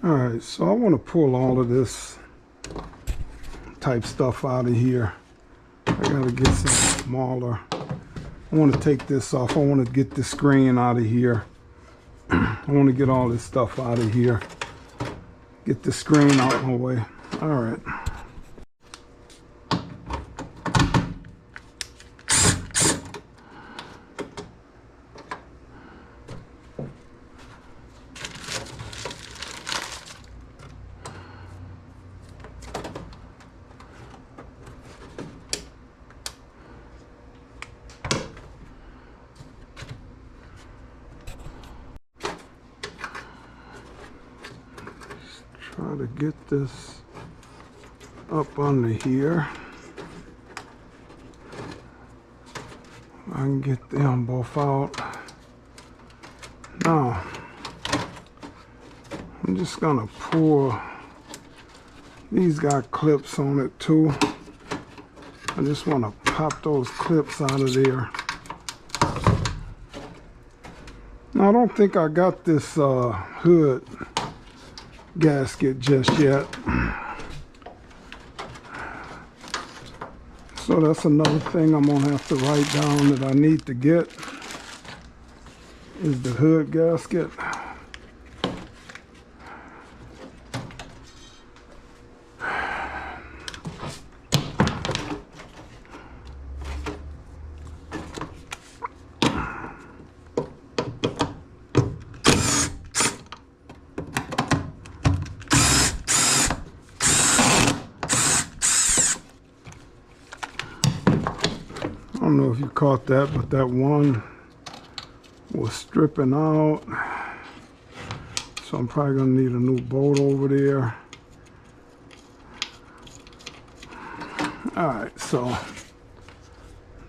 All right, so I want to pull all of this type stuff out of here. I gotta get some smaller. I want to take this off. I want to get the screen out of here. I want to get all this stuff out of here. Get the screen out of my way. All right. Try to get this up under here. I can get them both out. Now, I'm just gonna pull. These got clips on it too. I just want to pop those clips out of there. Now, I don't think I got this hood gasket just yet. So that's another thing I'm gonna have to write down that I need to get is the hood gasket. I don't know if you caught that, but that one was stripping out. So I'm probably gonna need a new bolt over there. All right, so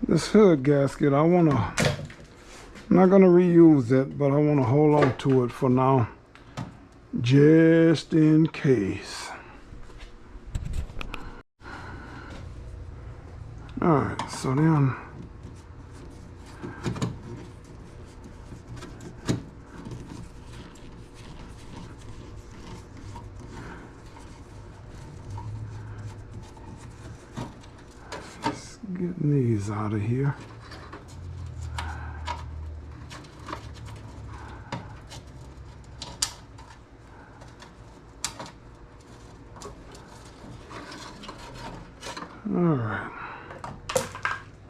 this hood gasket, I'm not gonna reuse it, but I wanna hold on to it for now, just in case. All right, so then just getting these out of here. All right.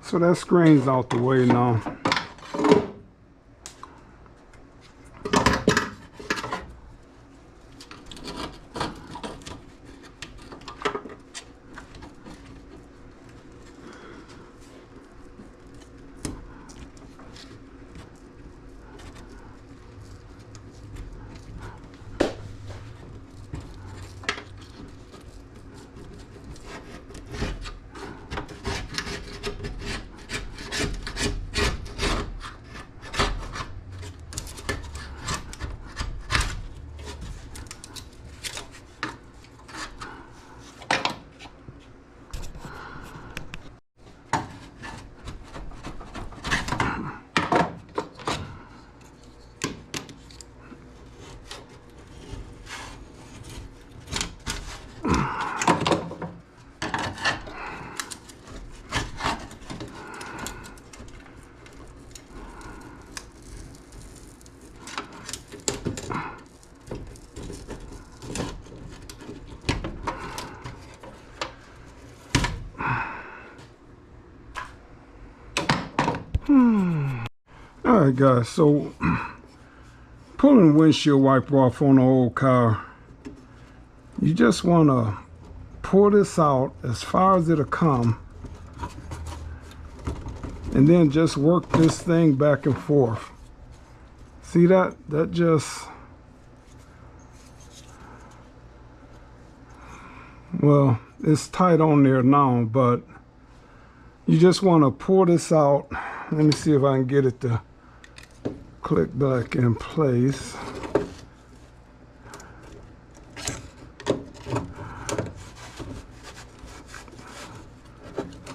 So that screen's out the way now. All right, guys, so pulling windshield wiper off on an old car, you just want to pull this out as far as it'll come and then just work this thing back and forth. See that? That just, well, it's tight on there now, but you just want to pull this out. Let me see if I can get it to click back in place.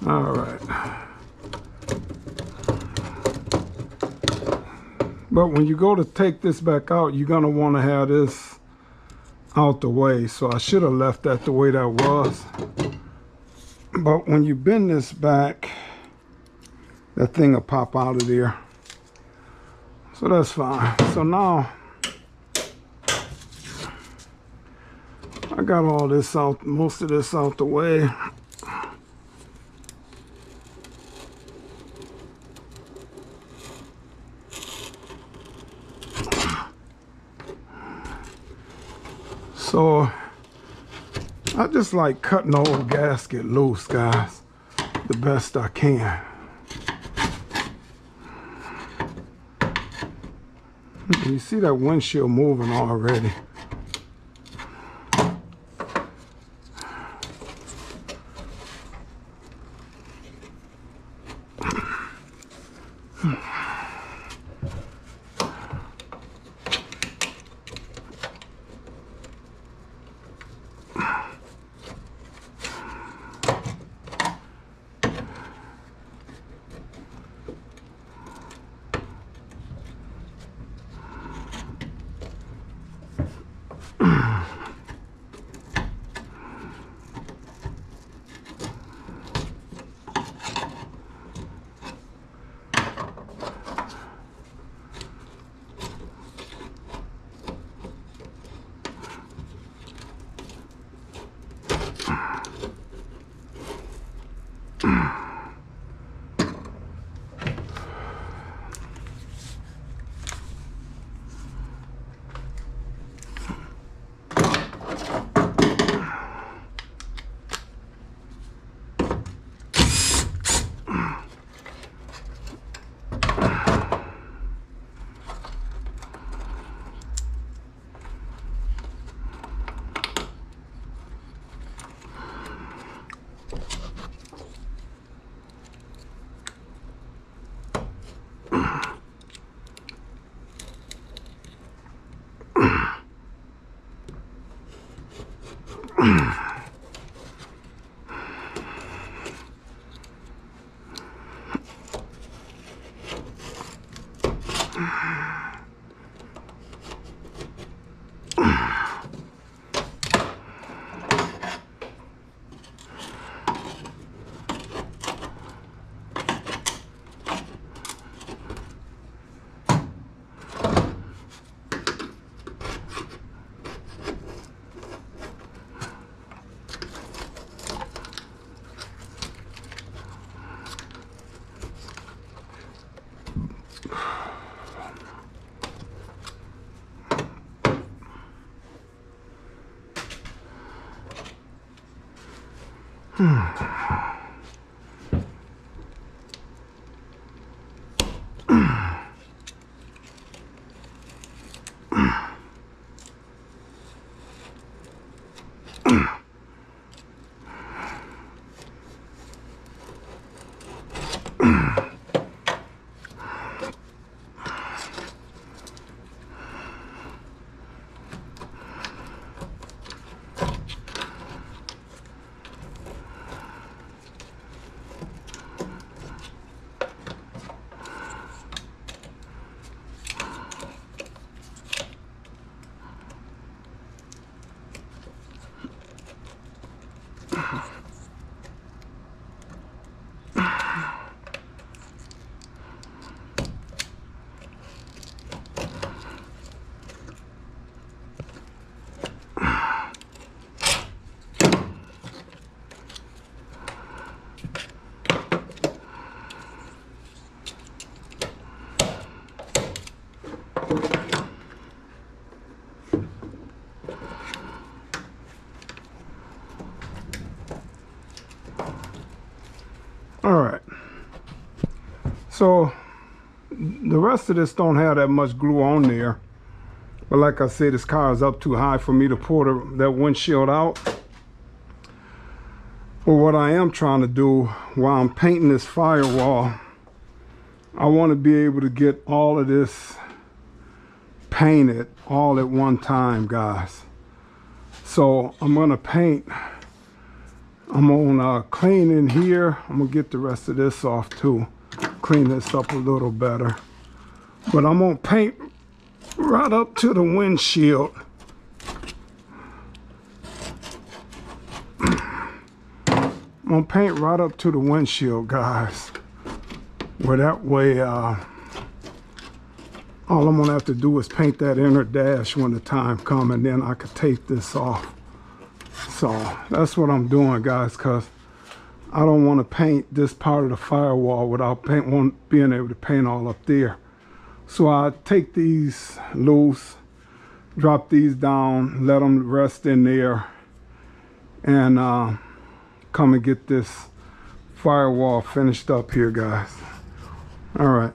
All right. But when you go to take this back out, you're going to want to have this out the way, so I should have left that the way that was. But when you bend this back, that thing will pop out of there. So that's fine. So now I got all this out, most of this out the way. So I just like cutting the old gasket loose, guys, the best I can. You see that windshield moving already. All right, so the rest of this don't have that much glue on there, but like I said, this car is up too high for me to pull that windshield out. But what I am trying to do while I'm painting this firewall, I want to be able to get all of this painted all at one time, guys. So I'm gonna paint, I'm gonna clean in here. I'm gonna get the rest of this off too, clean this up a little better. But I'm gonna paint right up to the windshield. I'm gonna paint right up to the windshield, guys. Where that way, all I'm gonna have to do is paint that inner dash when the time comes, and then I could tape this off. So that's what I'm doing, guys, because I don't want to paint this part of the firewall without being able to paint all up there. So I take these loose, drop these down, let them rest in there, and come and get this firewall finished up here, guys. All right.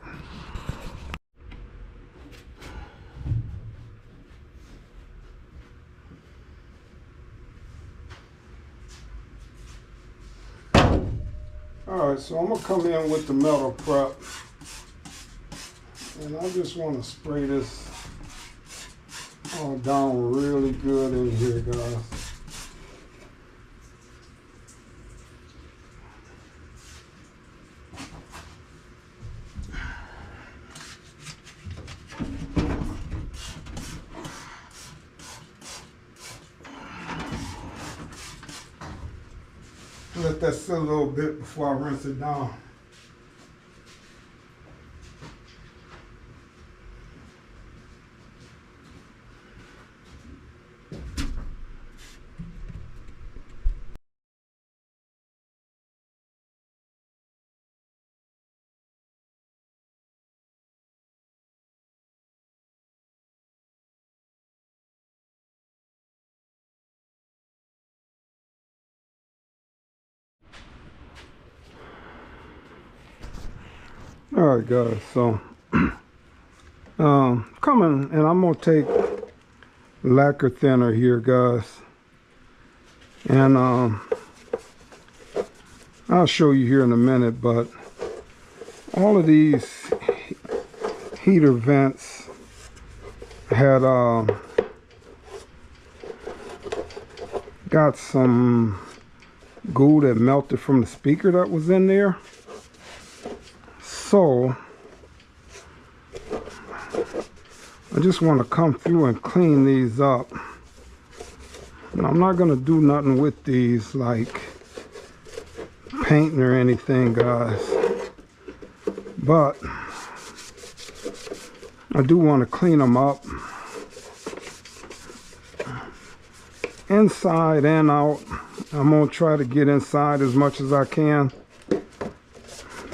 All right, so I'm gonna come in with the metal prep, and I just want to spray this all down really good in here, guys. Let that sit a little bit before I rinse it down. All right, guys, so coming, and I'm gonna take lacquer thinner here, guys, and I'll show you here in a minute, but all of these heater vents had got some glue that melted from the speaker that was in there. So I just want to come through and clean these up. And I'm not going to do nothing with these like painting or anything, guys, but I do want to clean them up inside and out. I'm going to try to get inside as much as I can.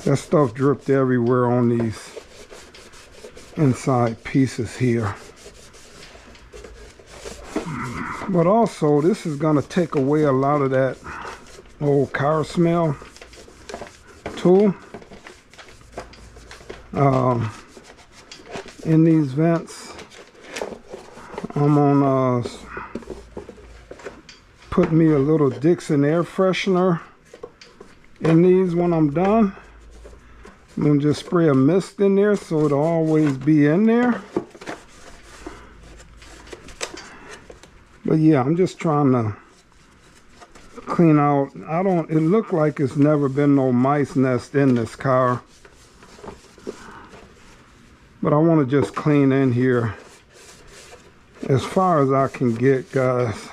That stuff dripped everywhere on these inside pieces here. But also, this is going to take away a lot of that old car smell too. In these vents, I'm gonna put me a little Dixon air freshener in these when I'm done. I'm gonna just spray a mist in there so it'll always be in there. But yeah, I'm just trying to clean out. It looked like it's never been no mice nest in this car. But I want to just clean in here as far as I can get, guys.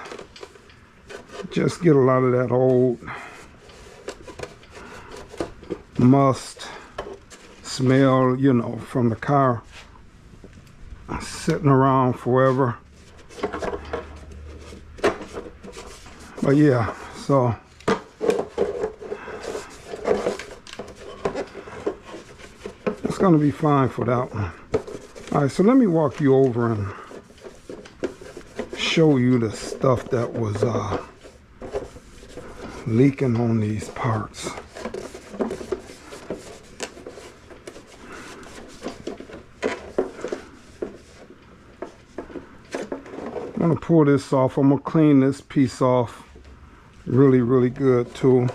Just get a lot of that old must smell, you know, from the car sitting around forever. But yeah, so it's gonna be fine for that one. All right, so let me walk you over and show you the stuff that was leaking on these parts. I'm gonna pull this off. I'm gonna clean this piece off really, really good too.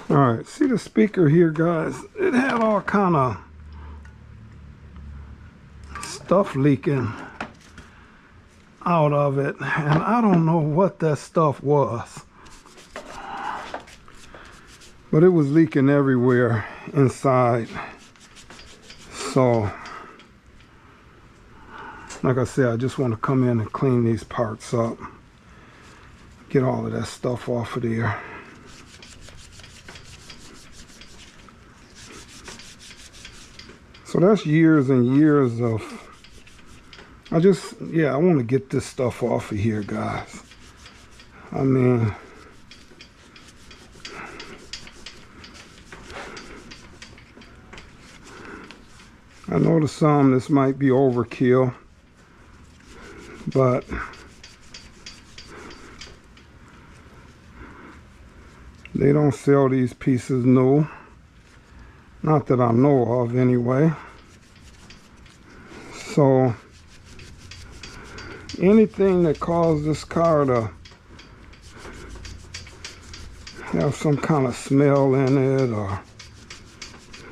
All right, see the speaker here, guys? It had all kind of stuff leaking. out of it, and I don't know what that stuff was, but it was leaking everywhere inside. So like I said, I just want to come in and clean these parts up, get all of that stuff off of there. So that's years and years of, I want to get this stuff off of here, guys. I mean, I know to some this might be overkill, but they don't sell these pieces new. Not that I know of anyway. So anything that caused this car to have some kind of smell in it, or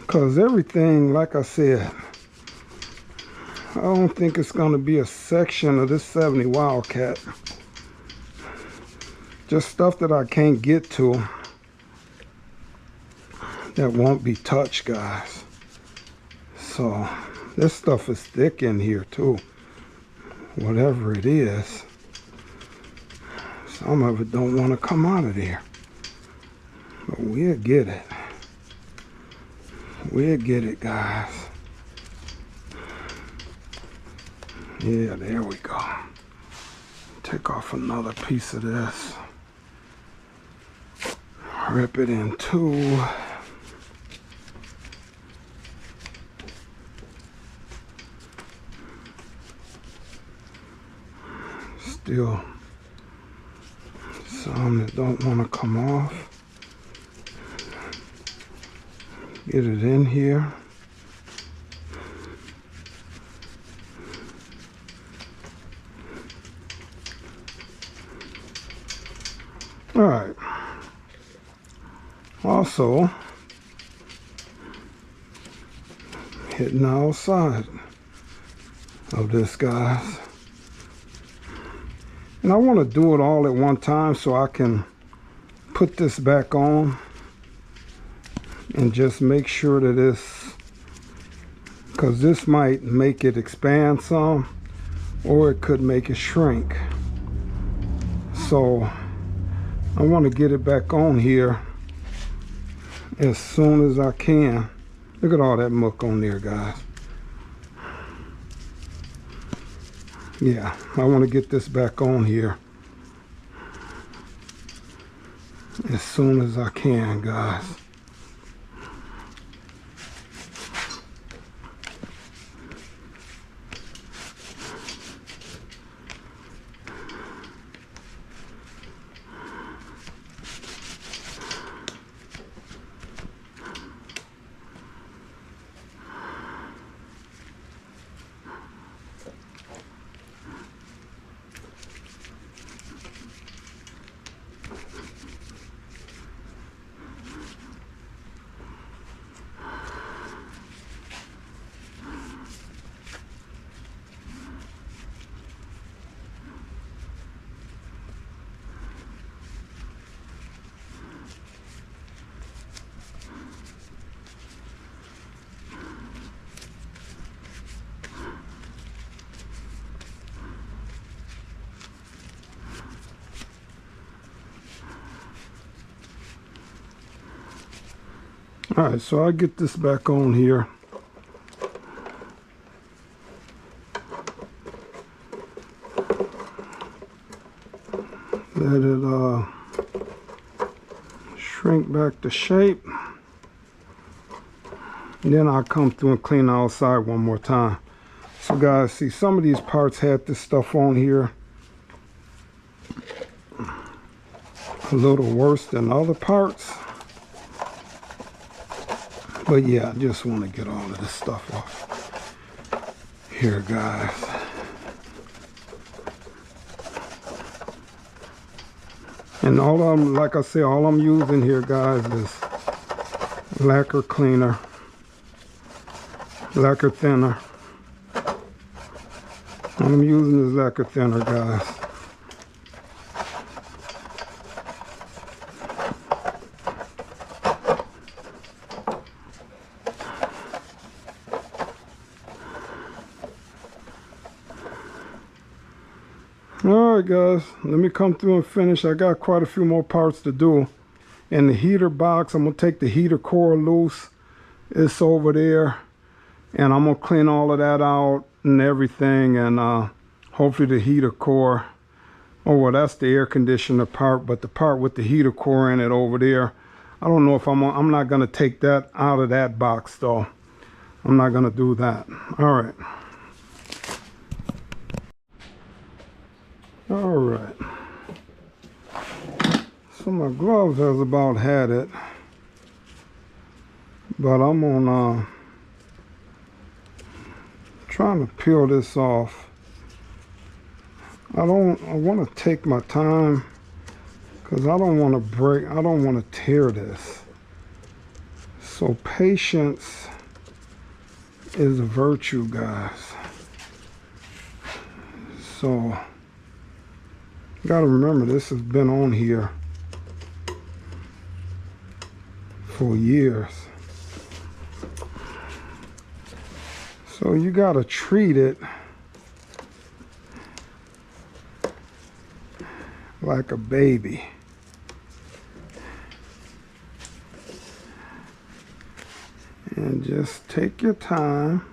because everything, like I said, I don't think it's going to be a section of this 70 Wildcat. Just stuff that I can't get to that won't be touched, guys. So this stuff is thick in here too, whatever it is. Some of it don't want to come out of there, but we'll get it. We'll get it, guys. Yeah, there we go. Take off another piece of this, rip it in two. Still some that don't want to come off. Get it in here. All right. Also, hitting the outside of this, guys. And I want to do it all at one time so I can put this back on and just make sure that it's, because this might make it expand some, or it could make it shrink. So I want to get it back on here as soon as I can. Look at all that muck on there, guys. Yeah, I want to get this back on here as soon as I can, guys. All right, so I get this back on here. Let it shrink back to shape. And then I'll come through and clean the outside one more time. So guys, see, some of these parts had this stuff on here a little worse than other parts. But yeah, I just want to get all of this stuff off here, guys. And all of them, like I said, all I'm using here, guys, is lacquer cleaner, lacquer thinner. And I'm using this lacquer thinner, guys. Alright guys, let me come through and finish. I got quite a few more parts to do. In the heater box, I'm going to take the heater core loose. It's over there. And I'm going to clean all of that out and everything. And hopefully the heater core, oh well, that's the air conditioner part. But the part with the heater core in it over there, I don't know if I'm not going to take that out of that box though. I'm not going to do that. Alright. Alright, so my gloves has about had it, but I'm on trying to peel this off. I want to take my time because I don't want to tear this. So patience is a virtue, guys. So gotta remember, this has been on here for years. So you gotta treat it like a baby. And just take your time.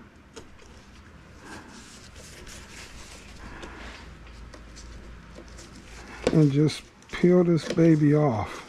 And just peel this baby off.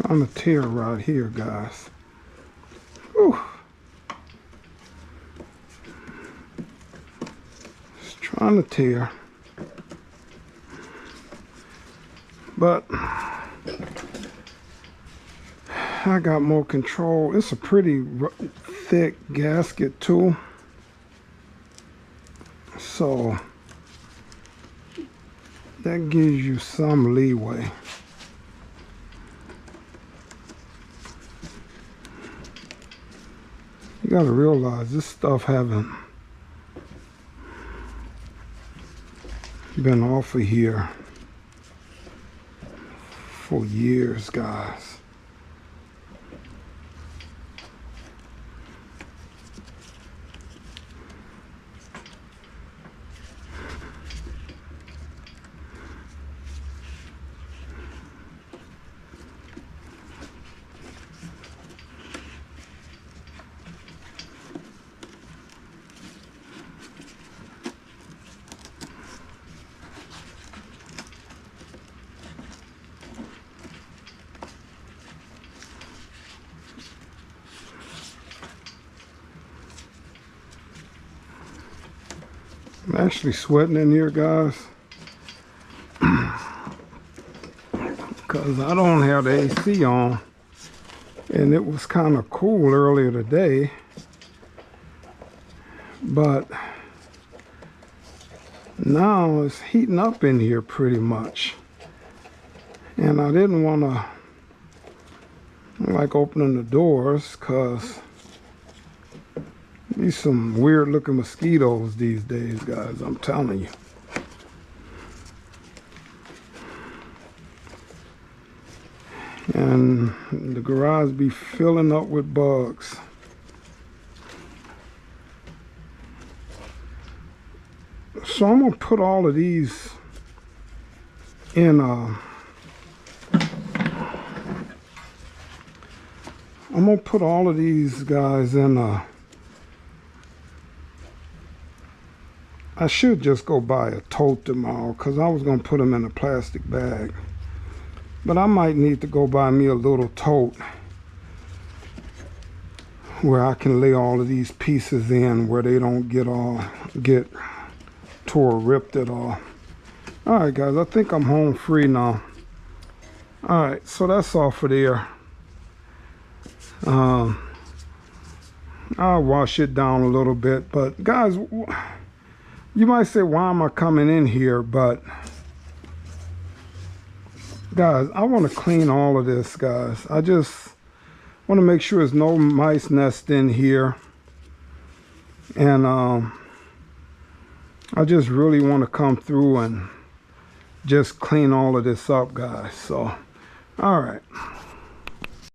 Trying to tear right here, guys. Whew. Just trying to tear. But I got more control. It's a pretty thick gasket too. So that gives you some leeway. You gotta realize this stuff haven't been off of here for years, guys. I'm actually sweating in here, guys, because I don't have the AC on, and it was kind of cool earlier today, but now it's heating up in here pretty much, and I didn't want to like opening the doors because these some weird looking mosquitoes these days, guys, I'm telling you. And the garage be filling up with bugs. So I'm gonna put all of these in I'm gonna put all of these guys in I should just go buy a tote tomorrow because I was going to put them in a plastic bag. But I might need to go buy me a little tote where I can lay all of these pieces in where they don't get tore, ripped at all. All right, guys, I think I'm home free now. All right, so that's all for there. I'll wash it down a little bit, but guys, you might say, why am I coming in here? But guys, I want to clean all of this, guys. I just want to make sure there's no mice nest in here. And I just really want to come through and just clean all of this up, guys. So, all right.